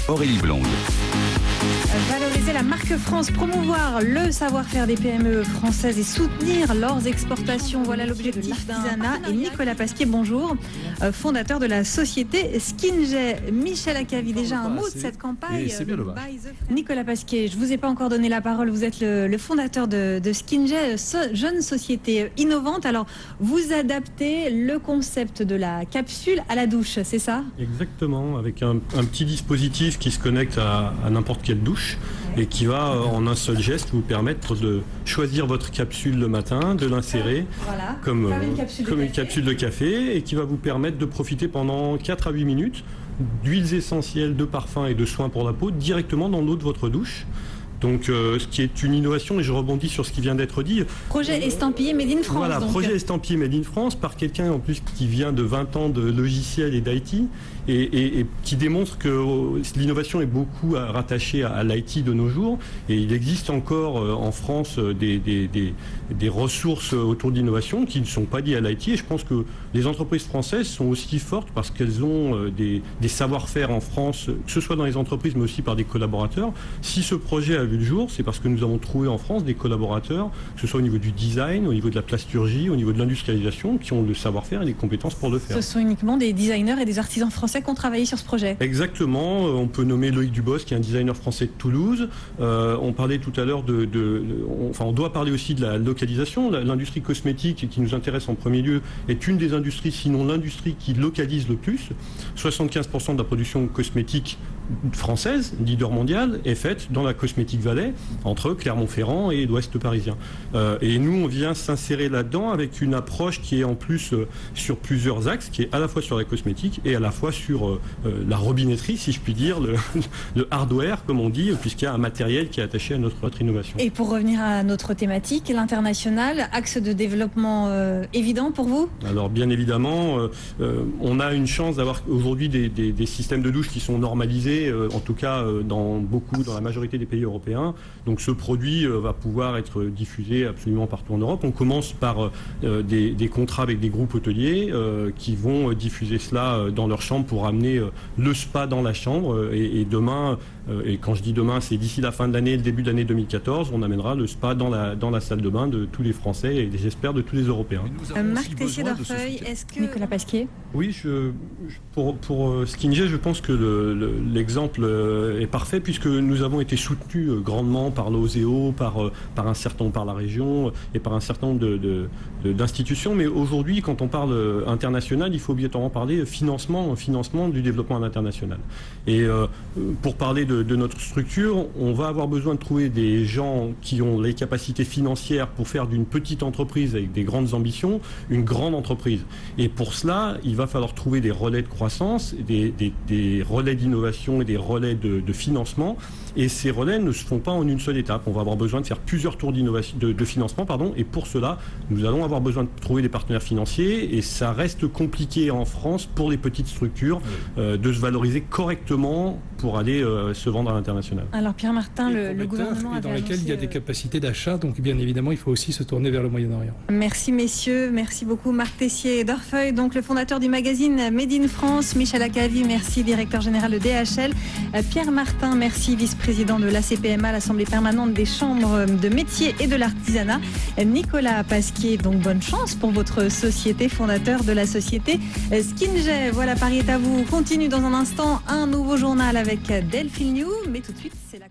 Aurélie Blonde. Valoriser la marque France, promouvoir le savoir-faire des PME françaises et soutenir leurs exportations. Voilà l'objet de l'artisanat. Et Nicolas Pasquier, bonjour, fondateur de la société Skinjay. Michel Acavi, déjà un mot de cette campagne. Nicolas Pasquier, je ne vous ai pas encore donné la parole. Vous êtes le fondateur de Skinjay, jeune société innovante. Alors, vous adaptez le concept de la capsule à la douche, c'est ça? Exactement, avec un petit dispositif qui se connecte à n'importe quelle douche et qui va en un seul geste vous permettre de choisir votre capsule le matin, de l'insérer comme une capsule de café et qui va vous permettre de profiter pendant 4 à 8 minutes d'huiles essentielles, de parfums et de soins pour la peau directement dans l'eau de votre douche. Donc, ce qui est une innovation, et je rebondis sur ce qui vient d'être dit. Projet estampillé Made in France. Voilà, donc. Projet estampillé Made in France par quelqu'un en plus qui vient de 20 ans de logiciel et d'IT et qui démontre que l'innovation est beaucoup rattachée à l'IT de nos jours. Et il existe encore en France des ressources autour de l'innovation qui ne sont pas liées à l'IT. Et je pense que les entreprises françaises sont aussi fortes parce qu'elles ont des savoir-faire en France, que ce soit dans les entreprises mais aussi par des collaborateurs. Si ce projet a vu le jour, c'est parce que nous avons trouvé en France des collaborateurs, que ce soit au niveau du design, au niveau de la plasturgie, au niveau de l'industrialisation, qui ont le savoir-faire et les compétences pour le faire. Ce sont uniquement des designers et des artisans français qui ont travaillé sur ce projet. Exactement, on peut nommer Loïc Dubos, qui est un designer français de Toulouse. On parlait tout à l'heure on doit parler aussi de la localisation. L'industrie cosmétique, qui nous intéresse en premier lieu, est une des industries, sinon l'industrie qui localise le plus. 75% de la production cosmétique française, leader mondial, est faite dans la Cosmétique Valley, entre Clermont-Ferrand et l'Ouest parisien. Et nous, on vient s'insérer là-dedans avec une approche qui est en plus sur plusieurs axes, qui est à la fois sur la cosmétique et à la fois sur la robinetterie, si je puis dire, le hardware, comme on dit, puisqu'il y a un matériel qui est attaché à notre innovation. Et pour revenir à notre thématique, l'international, axe de développement évident pour vous? Alors, bien évidemment, on a une chance d'avoir aujourd'hui des systèmes de douche qui sont normalisés, en tout cas dans la majorité des pays européens. Donc ce produit va pouvoir être diffusé absolument partout en Europe. On commence par des contrats avec des groupes hôteliers qui vont diffuser cela dans leur chambre pour amener le spa dans la chambre. Et demain, et quand je dis demain, c'est d'ici la fin de l'année, le début de l'année 2014, on amènera le spa dans la salle de bain de tous les Français et j'espère de tous les Européens. Marc Tessier-Dorfeuille, est-ce que... Nicolas Pasquier? Oui, pour Skinjay, je pense que l'exemple est parfait puisque nous avons été soutenus grandement par l'OSEO, par la région et par un certain nombre d'institutions. Mais aujourd'hui, quand on parle international, il faut obligatoirement parler financement du développement à l'international. Et pour parler de notre structure, on va avoir besoin de trouver des gens qui ont les capacités financières pour faire d'une petite entreprise avec des grandes ambitions une grande entreprise. Et pour cela, il va falloir trouver des relais de croissance, des relais d'innovation et des relais de financement. Et ces relais ne se font pas en une seule étape. On va avoir besoin de faire plusieurs tours de financement, et pour cela, nous allons avoir besoin de trouver des partenaires financiers. Et ça reste compliqué en France pour les petites structures de se valoriser correctement pour aller se vendre à l'international. Alors Pierre Martin, le gouvernement a dans lesquels il y a des capacités d'achat, donc bien évidemment, il faut aussi se tourner vers le Moyen-Orient. Merci messieurs, merci beaucoup Marc Tessier-Dorfeuille, donc le fondateur du magazine Made in France, Michel Acavi, merci, directeur général de DHL, Pierre Martin, merci, vice-président de l'ACPMA, l'Assemblée permanente des chambres de métiers et de l'artisanat, Nicolas Pasquier, donc bonne chance pour votre société, fondateur de la société Skinjay. Voilà, Paris est à vous, continue dans un instant un nouveau journal avec Delphine New, mais tout de suite c'est la